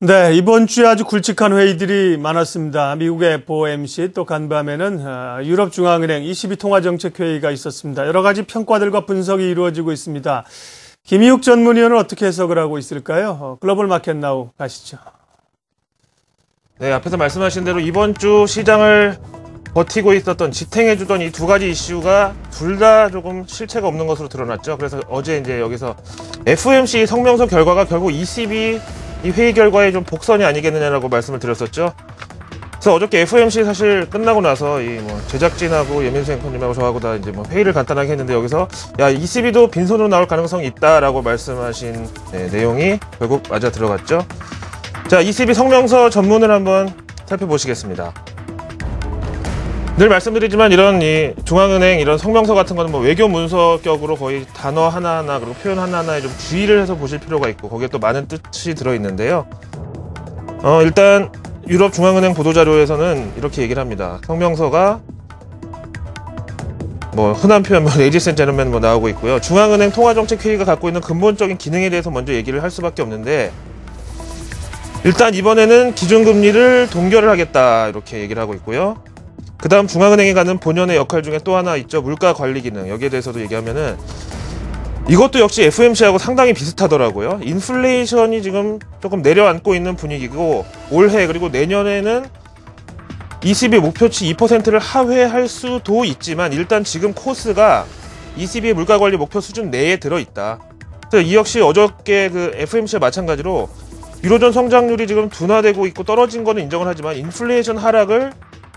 네, 이번 주에 아주 굵직한 회의들이 많았습니다. 미국의 FOMC 또 간밤에는 유럽중앙은행 ECB 통화정책회의가 있었습니다. 여러 가지 평가들과 분석이 이루어지고 있습니다. 김희욱 전문위원은 어떻게 해석을 하고 있을까요? 글로벌 마켓 나우 가시죠. 네, 앞에서 말씀하신 대로 이번 주 시장을 버티고 있었던 지탱해주던 이 두 가지 이슈가 둘 다 조금 실체가 없는 것으로 드러났죠. 그래서 어제 이제 여기서 FOMC 성명서 결과가 결국 ECB 이 회의 결과에 좀 복선이 아니겠느냐라고 말씀을 드렸었죠. 그래서 어저께 FOMC 사실 끝나고 나서 이 뭐 제작진하고 예민수 앵커님하고 저하고 다 이제 뭐 회의를 간단하게 했는데 여기서 야 ECB도 빈손으로 나올 가능성이 있다라고 말씀하신 내용이 결국 맞아 들어갔죠. 자, ECB 성명서 전문을 한번 살펴보시겠습니다. 늘 말씀드리지만 이런 이 중앙은행 이런 성명서 같은 거는 뭐 외교 문서격으로 거의 단어 하나하나 그리고 표현 하나하나에 좀 주의를 해서 보실 필요가 있고 거기에 또 많은 뜻이 들어있는데요. 일단 유럽 중앙은행 보도자료에서는 이렇게 얘기를 합니다. 성명서가 뭐 흔한 표현 뭐 레이디스 앤 제너맨 뭐 나오고 있고요. 중앙은행 통화정책회의가 갖고 있는 근본적인 기능에 대해서 먼저 얘기를 할 수밖에 없는데 일단 이번에는 기준금리를 동결을 하겠다 이렇게 얘기를 하고 있고요. 그 다음 중앙은행이 갖는 본연의 역할 중에 또 하나 있죠. 물가관리 기능. 여기에 대해서도 얘기하면은 이것도 역시 FOMC하고 상당히 비슷하더라고요. 인플레이션이 지금 조금 내려앉고 있는 분위기고 올해 그리고 내년에는 ECB 목표치 2%를 하회할 수도 있지만 일단 지금 코스가 ECB의 물가관리 목표 수준 내에 들어있다. 그래서 이 역시 어저께 그 FOMC와 마찬가지로 유로존 성장률이 지금 둔화되고 있고 떨어진 거는 인정을 하지만 인플레이션 하락을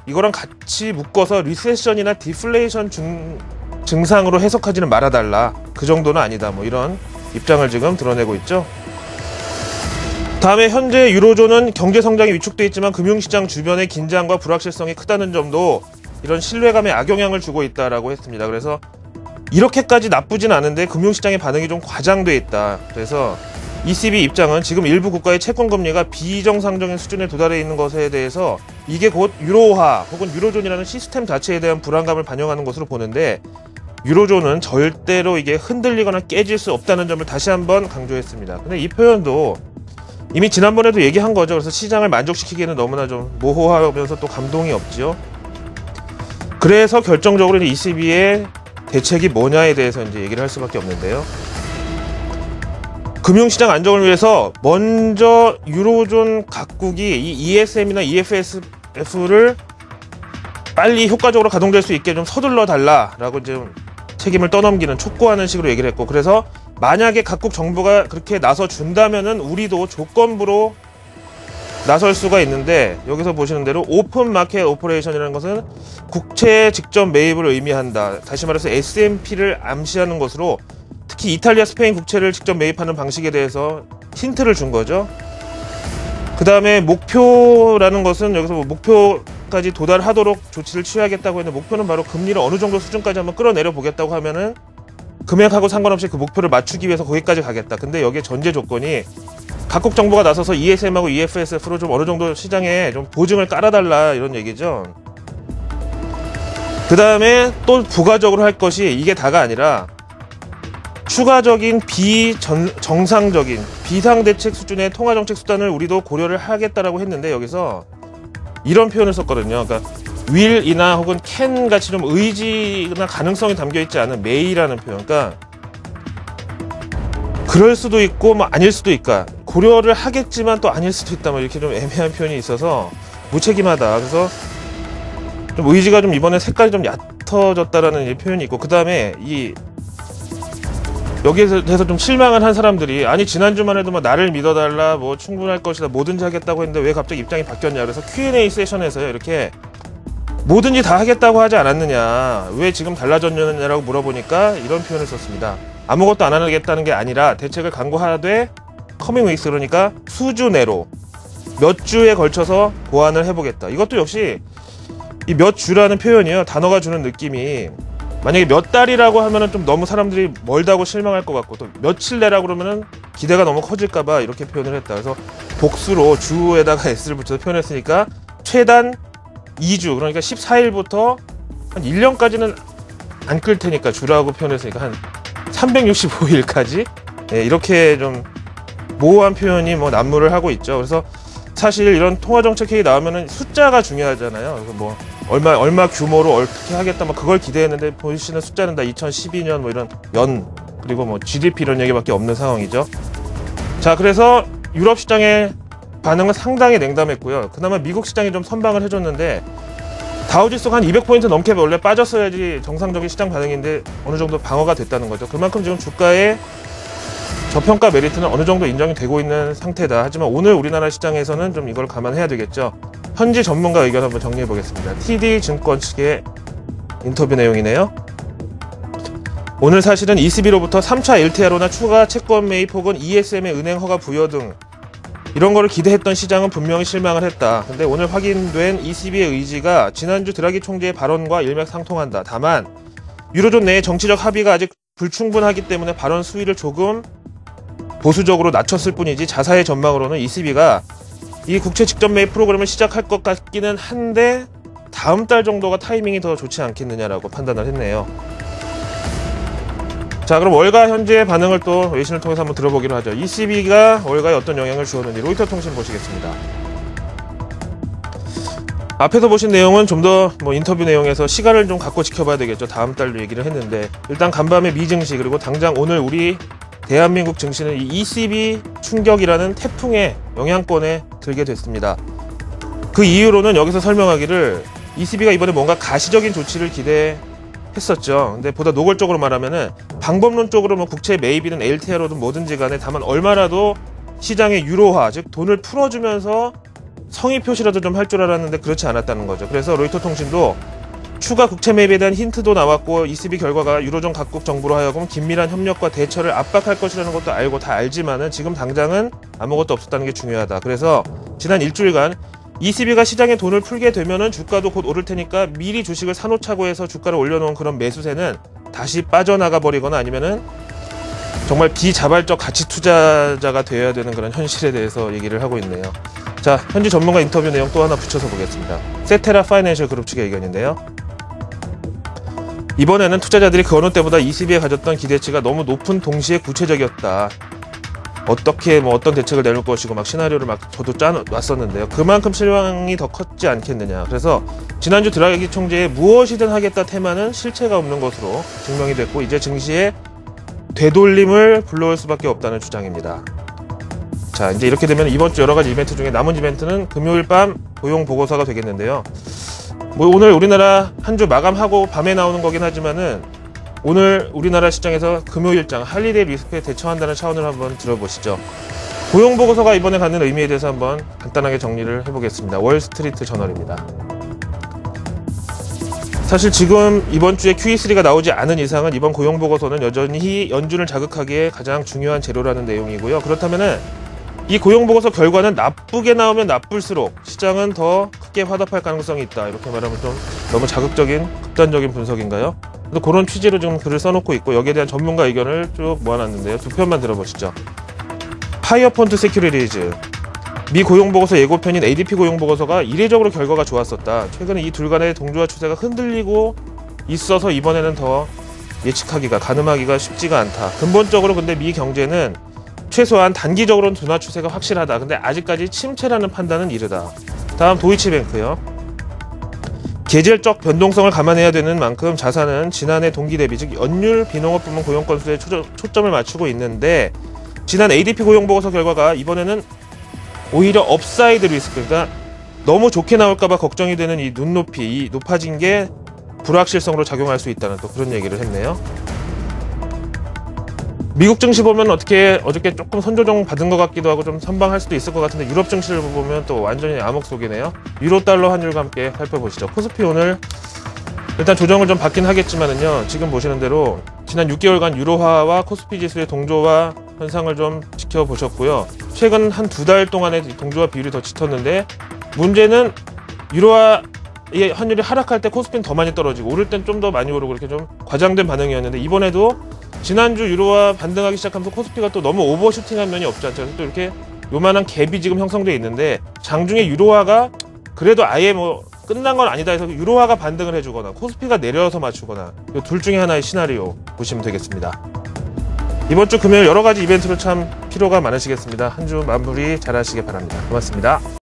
이거랑 같이 묶어서 리세션이나 디플레이션 증상으로 해석하지는 말아달라. 그 정도는 아니다. 뭐 이런 입장을 지금 드러내고 있죠. 다음에 현재 유로존은 경제 성장이 위축돼 있지만 금융시장 주변의 긴장과 불확실성이 크다는 점도 이런 신뢰감에 악영향을 주고 있다라고 했습니다. 그래서 이렇게까지 나쁘진 않은데 금융시장의 반응이 좀 과장돼 있다. 그래서 ECB 입장은 지금 일부 국가의 채권금리가 비정상적인 수준에 도달해 있는 것에 대해서 이게 곧 유로화 혹은 유로존이라는 시스템 자체에 대한 불안감을 반영하는 것으로 보는데 유로존은 절대로 이게 흔들리거나 깨질 수 없다는 점을 다시 한번 강조했습니다. 근데 이 표현도 이미 지난번에도 얘기한 거죠. 그래서 시장을 만족시키기에는 너무나 좀 모호하면서 또 감동이 없죠. 그래서 결정적으로 ECB의 대책이 뭐냐에 대해서 이제 얘기를 할 수밖에 없는데요. 금융시장 안정을 위해서 먼저 유로존 각국이 이 ESM이나 EFSF를 빨리 효과적으로 가동될 수 있게 좀 서둘러 달라라고 이제 책임을 떠넘기는 촉구하는 식으로 얘기를 했고 그래서 만약에 각국 정부가 그렇게 나서 준다면은 우리도 조건부로 나설 수가 있는데 여기서 보시는 대로 오픈 마켓 오퍼레이션이라는 것은 국채 직접 매입을 의미한다. 다시 말해서 S&P를 암시하는 것으로 특히 이탈리아, 스페인 국채를 직접 매입하는 방식에 대해서 힌트를 준 거죠. 그 다음에 목표라는 것은 여기서 뭐 목표까지 도달하도록 조치를 취하겠다고 했는데 목표는 바로 금리를 어느 정도 수준까지 한번 끌어내려 보겠다고 하면은 금액하고 상관없이 그 목표를 맞추기 위해서 거기까지 가겠다. 근데 여기에 전제 조건이 각국 정부가 나서서 ESM하고 EFSF로 좀 어느 정도 시장에 좀 보증을 깔아달라 이런 얘기죠. 그 다음에 또 부가적으로 할 것이 이게 다가 아니라 추가적인 비정상적인 비상대책 수준의 통화정책 수단을 우리도 고려를 하겠다라고 했는데 여기서 이런 표현을 썼거든요. 그러니까 will이나 혹은 can 같이 좀 의지나 가능성이 담겨있지 않은 may라는 표현. 그러니까 그럴 수도 있고 뭐 아닐 수도 있다. 고려를 하겠지만 또 아닐 수도 있다. 뭐 이렇게 좀 애매한 표현이 있어서 무책임하다. 그래서 좀 의지가 좀 이번에 색깔이 좀 얕아졌다라는 이 표현이 있고 그 다음에 이 여기에 대해서 좀 실망을 한 사람들이 아니 지난주만 해도 뭐 나를 믿어달라 뭐 충분할 것이다 뭐든지 하겠다고 했는데 왜 갑자기 입장이 바뀌었냐 그래서 Q&A 세션에서요 이렇게 뭐든지 다 하겠다고 하지 않았느냐 왜 지금 달라졌느냐라고 물어보니까 이런 표현을 썼습니다. 아무것도 안 하겠다는 게 아니라 대책을 강구하되 커밍 웨이스 그러니까 수주 내로 몇 주에 걸쳐서 보완을 해보겠다. 이것도 역시 이 몇 주라는 표현이요 단어가 주는 느낌이 만약에 몇 달이라고 하면은 좀 너무 사람들이 멀다고 실망할 것 같고 또 며칠 내라고 그러면은 기대가 너무 커질까봐 이렇게 표현을 했다. 그래서 복수로 주에다가 S를 붙여서 표현했으니까 최단 2주, 그러니까 14일부터 한 1년까지는 안 끌 테니까 주라고 표현했으니까 한 365일까지 이렇게 좀 모호한 표현이 뭐 난무를 하고 있죠. 그래서 사실 이런 통화정책회의 나오면은 숫자가 중요하잖아요. 그래서 뭐 얼마 규모로 어떻게 하겠다 뭐 그걸 기대했는데 보시는 숫자는 다 2012년 뭐 이런 그리고 뭐 GDP 이런 얘기밖에 없는 상황이죠. 자, 그래서 유럽 시장의 반응은 상당히 냉담했고요. 그나마 미국 시장이 좀 선방을 해줬는데 다우지수가 한 200포인트 넘게 원래 빠졌어야지 정상적인 시장 반응인데 어느 정도 방어가 됐다는 거죠. 그만큼 지금 주가의 저평가 메리트는 어느 정도 인정이 되고 있는 상태다. 하지만 오늘 우리나라 시장에서는 좀 이걸 감안해야 되겠죠. 현지 전문가 의견 한번 정리해 보겠습니다. TD증권 측의 인터뷰 내용이네요. 오늘 사실은 ECB로부터 3차 LTRO나 추가 채권 매입 혹은 ESM의 은행 허가 부여 등 이런 거를 기대했던 시장은 분명히 실망을 했다. 근데 오늘 확인된 ECB의 의지가 지난주 드라기 총재의 발언과 일맥상통한다. 다만 유로존 내의 정치적 합의가 아직 불충분하기 때문에 발언 수위를 조금 보수적으로 낮췄을 뿐이지 자사의 전망으로는 ECB가 이 국채 직접 매입 프로그램을 시작할 것 같기는 한데 다음 달 정도가 타이밍이 더 좋지 않겠느냐라고 판단을 했네요. 자, 그럼 월가 현재의 반응을 또 외신을 통해서 한번 들어보기로 하죠. ECB가 월가에 어떤 영향을 주었는지 로이터 통신 보시겠습니다. 앞에서 보신 내용은 좀 더 뭐 인터뷰 내용에서 시간을 좀 갖고 지켜봐야 되겠죠. 다음 달로 얘기를 했는데 일단 간밤에 미 증시 그리고 당장 오늘 우리 대한민국 증시는 이 ECB 충격이라는 태풍의 영향권에 들게 됐습니다. 그 이유로는 여기서 설명하기를 ECB가 이번에 뭔가 가시적인 조치를 기대했었죠. 근데 보다 노골적으로 말하면은 방법론적으로 뭐 국채 매입이든 LTRO든 뭐든지 간에 다만 얼마라도 시장의 유로화, 즉 돈을 풀어주면서 성의 표시라도 좀 할 줄 알았는데 그렇지 않았다는 거죠. 그래서 로이터 통신도 추가 국채 매입에 대한 힌트도 나왔고 ECB 결과가 유로존 각국 정부로 하여금 긴밀한 협력과 대처를 압박할 것이라는 것도 알고 다 알지만은 지금 당장은 아무것도 없었다는 게 중요하다. 그래서 지난 일주일간 ECB가 시장에 돈을 풀게 되면은 주가도 곧 오를 테니까 미리 주식을 사놓자고 해서 주가를 올려놓은 그런 매수세는 다시 빠져나가 버리거나 아니면은 정말 비자발적 가치 투자자가 되어야 되는 그런 현실에 대해서 얘기를 하고 있네요. 자, 현지 전문가 인터뷰 내용 또 하나 붙여서 보겠습니다. 세테라 파이낸셜 그룹 측의 의견인데요. 이번에는 투자자들이 그 어느 때보다 ECB에 가졌던 기대치가 너무 높은 동시에 구체적이었다. 어떻게 어떤 대책을 내놓을 것이고 막 시나리오를 막 저도 짜놨었는데요. 그만큼 실망이 더 컸지 않겠느냐. 그래서 지난주 드라기 총재의 무엇이든 하겠다 테마는 실체가 없는 것으로 증명이 됐고 이제 증시에 되돌림을 불러올 수밖에 없다는 주장입니다. 자, 이제 이렇게 되면 이번 주 여러 가지 이벤트 중에 남은 이벤트는 금요일 밤 고용 보고서가 되겠는데요. 뭐 오늘 우리나라 한 주 마감하고 밤에 나오는 거긴 하지만은 오늘 우리나라 시장에서 금요일장 할리데이 리스크에 대처한다는 차원을 한번 들어보시죠. 고용 보고서가 이번에 갖는 의미에 대해서 한번 간단하게 정리를 해보겠습니다. 월스트리트 저널입니다. 사실 지금 이번 주에 QE3가 나오지 않은 이상은 이번 고용 보고서는 여전히 연준을 자극하기에 가장 중요한 재료라는 내용이고요. 그렇다면은 이 고용 보고서 결과는 나쁘게 나오면 나쁠수록 시장은 더 크게 화답할 가능성이 있다. 이렇게 말하면 좀 너무 자극적인 극단적인 분석인가요? 그래서 그런 취지로 지금 글을 써놓고 있고 여기에 대한 전문가 의견을 쭉 모아놨는데요. 두 편만 들어보시죠. 파이어폰트 세큐리티즈 미 고용보고서 예고편인 ADP 고용보고서가 이례적으로 결과가 좋았었다. 최근에 이 둘 간의 동조화 추세가 흔들리고 있어서 이번에는 더 예측하기가 가늠하기가 쉽지가 않다. 근본적으로 근데 미 경제는 최소한 단기적으로는 둔화 추세가 확실하다. 근데 아직까지 침체라는 판단은 이르다. 다음 도이치뱅크요. 계절적 변동성을 감안해야 되는 만큼 자산은 지난해 동기 대비 즉 연율 비농업 부문 고용 건수에 초점을 맞추고 있는데 지난 ADP 고용보고서 결과가 이번에는 오히려 업사이드 리스크, 그러니까 너무 좋게 나올까봐 걱정이 되는 이 눈높이, 이 높아진 게 불확실성으로 작용할 수 있다는 또 그런 얘기를 했네요. 미국 증시 보면 어떻게 어저께 조금 선조정 받은 것 같기도 하고 좀 선방할 수도 있을 것 같은데 유럽 증시를 보면 또 완전히 암흑 속이네요. 유로 달러 환율과 함께 살펴보시죠. 코스피 오늘 일단 조정을 좀 받긴 하겠지만은요. 지금 보시는 대로 지난 6개월간 유로화와 코스피 지수의 동조화 현상을 좀 지켜보셨고요. 최근 한 2달 동안의 동조화 비율이 더 짙었는데 문제는 유로화의 환율이 하락할 때 코스피는 더 많이 떨어지고 오를 땐 좀 더 많이 오르고 그렇게 좀 과장된 반응이었는데 이번에도 지난주 유로화 반등하기 시작하면서 코스피가 또 너무 오버슈팅한 면이 없지 않죠. 그래서 또 이렇게 요만한 갭이 지금 형성되어 있는데 장중에 유로화가 그래도 아예 뭐 끝난 건 아니다 해서 유로화가 반등을 해주거나 코스피가 내려서 맞추거나 이 둘 중에 하나의 시나리오 보시면 되겠습니다. 이번 주 금요일 여러 가지 이벤트로 참 필요가 많으시겠습니다. 한 주 마무리 잘 하시길 바랍니다. 고맙습니다.